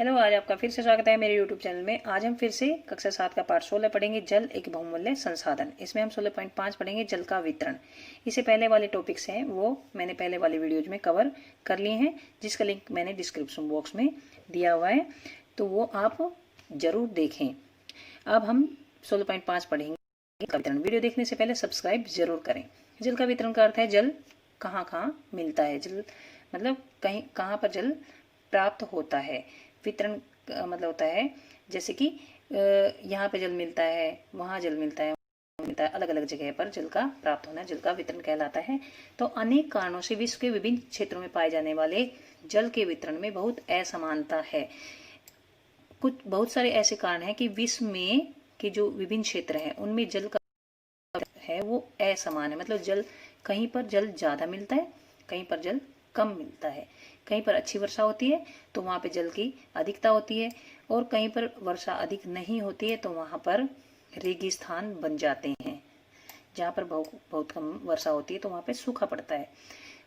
Hello, आज आपका फिर से स्वागत है मेरे YouTube चैनल में। आज हम फिर से कक्षा 7 का पाठ 16 पढ़ेंगे, जल एक बहुमूल्य संसाधन। इसमें हम 16.5 पढ़ेंगे, जल का वितरण। इससे पहले वाले टॉपिक्स हैं वो मैंने पहले वाले वीडियोज में कवर कर लिए हैं, जिसका लिंक मैंने डिस्क्रिप्शन बॉक्स में दिया हुआ है, तो वो आप जरूर देखें। अब हम 16.5 पढ़ेंगे, जल का वितरण। वीडियो देखने से पहले सब्सक्राइब जरूर करें। जल का वितरण का अर्थ है जल कहाँ कहाँ मिलता है, जल मतलब कहीं कहाँ पर जल प्राप्त होता है। वितरण मतलब होता है जैसे कि यहाँ पे जल मिलता है, वहाँ जल मिलता है, अलग अलग जगह पर जल का प्राप्त होना जल का वितरण कहलाता है। तो अनेक कारणों से विश्व के विभिन्न क्षेत्रों में पाए जाने वाले जल के वितरण में बहुत असमानता है। बहुत सारे ऐसे कारण हैं कि विश्व में के जो विभिन्न क्षेत्र हैं उनमें जल का है वो असमान है। मतलब जल कहीं पर जल ज्यादा मिलता है, कहीं पर जल कम मिलता है। कहीं पर अच्छी वर्षा होती है तो वहां पे जल की अधिकता होती है, और कहीं पर वर्षा अधिक नहीं होती है तो वहां पर रेगिस्तान बन जाते हैं। जहाँ पर बहुत कम वर्षा होती है तो वहां पे सूखा पड़ता है।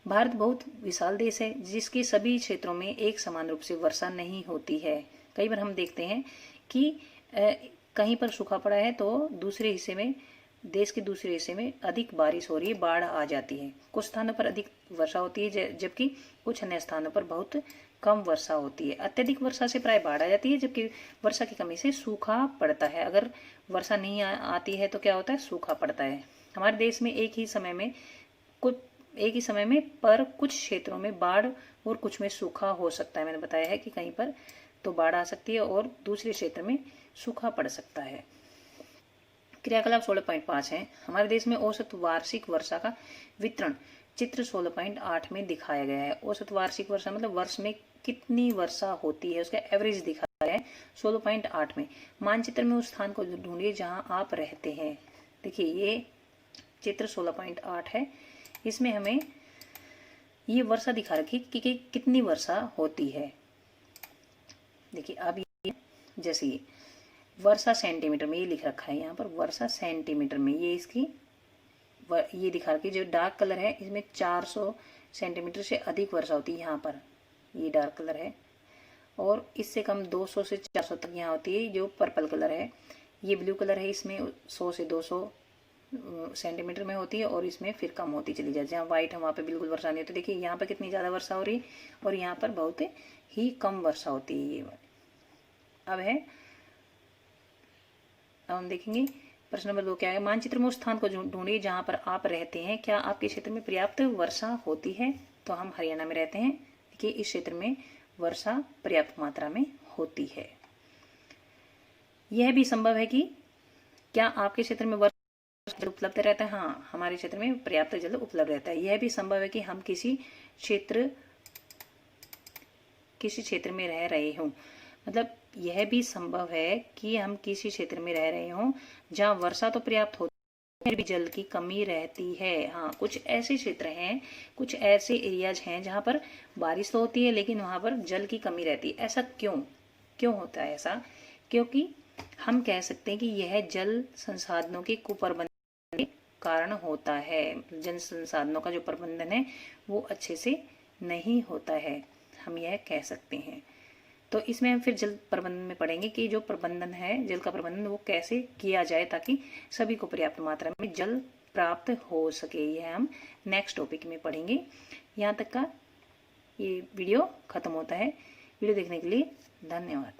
भारत बहुत विशाल देश है, जिसके सभी क्षेत्रों में एक समान रूप से वर्षा नहीं होती है। कई बार हम देखते हैं कि कहीं पर सूखा पड़ा है तो दूसरे हिस्से में, देश के दूसरे हिस्से में अधिक बारिश हो रही है, बाढ़ आ जाती है। कुछ स्थानों पर अधिक वर्षा होती है जबकि कुछ अन्य स्थानों पर बहुत कम वर्षा होती है। अत्यधिक वर्षा से प्राय बाढ़ आ जाती है, जबकि वर्षा की कमी से सूखा पड़ता है। अगर वर्षा नहीं आती है तो क्या होता है, सूखा पड़ता है। हमारे देश में एक ही समय में पर कुछ क्षेत्रों में बाढ़ और कुछ में सूखा हो सकता है। मैंने बताया है कि कहीं पर तो बाढ़ आ सकती है और दूसरे क्षेत्र में सूखा पड़ सकता है। क्रियाकलाप 16.5 है। हमारे देश में औसत वार्षिक वर्षा का वितरण चित्र 16.8 में दिखाया गया है। औसत वार्षिक वर्षा मतलब वर्ष में कितनी वर्षा होती है, उसका एवरेज दिखाया है 16.8 में। मानचित्र में उस स्थान को ढूंढिए जहां आप रहते हैं। देखिए ये चित्र 16.8 है, इसमें हमें ये वर्षा दिखा रखी कि कितनी वर्षा होती है। देखिए अब ये जैसे ये वर्षा सेंटीमीटर में ये लिख रखा है, यहाँ पर वर्षा सेंटीमीटर में ये इसकी ये दिखा रखी, जो डार्क कलर है इसमें 400 सेंटीमीटर से अधिक वर्षा होती है। यहाँ पर ये डार्क कलर है, और इससे कम 200 से 400 तक यहाँ होती है। जो पर्पल कलर है, ये ब्लू कलर है, इसमें 100 से 200 सेंटीमीटर में होती है, और इसमें फिर कम होती चली जाती है। जहाँ व्हाइट है वहाँ पे बिल्कुल वर्षा नहीं होती। देखिए यहाँ पर कितनी ज्यादा वर्षा हो रही है और यहाँ पर बहुत ही कम वर्षा होती है। ये अब हम देखेंगे प्रश्न नंबर 2 क्या है। मानचित्र में उस स्थान को ढूंढिए जहां पर आप रहते हैं। क्या आपके क्षेत्र में पर्याप्त वर्षा होती है? तो हम हरियाणा में रहते हैं। देखिए इस क्षेत्र में वर्षा पर्याप्त मात्रा में होती है। यह भी संभव है कि क्या आपके क्षेत्र में वर्षा जल उपलब्ध रहता है? हाँ, हमारे क्षेत्र में पर्याप्त जल उपलब्ध रहता है। यह भी संभव है कि हम किसी क्षेत्र में रह रहे हों। मतलब यह भी संभव है कि हम किसी क्षेत्र में रह रहे हों जहां वर्षा तो पर्याप्त होती है फिर भी जल की कमी रहती है। हाँ, कुछ ऐसे क्षेत्र हैं, कुछ ऐसे एरियाज हैं जहां पर बारिश तो होती है लेकिन वहां पर जल की कमी रहती है। ऐसा क्यों होता है ऐसा? क्योंकि हम कह सकते हैं कि यह जल संसाधनों के कुप्रबंधन के कारण होता है। जल संसाधनों का जो प्रबंधन है वो अच्छे से नहीं होता है, हम यह कह सकते हैं। तो इसमें हम फिर जल प्रबंधन में पढ़ेंगे कि जो प्रबंधन है, जल का प्रबंधन वो कैसे किया जाए ताकि सभी को पर्याप्त मात्रा में जल प्राप्त हो सके। यह हम नेक्स्ट टॉपिक में पढ़ेंगे। यहाँ तक का ये वीडियो खत्म होता है। वीडियो देखने के लिए धन्यवाद।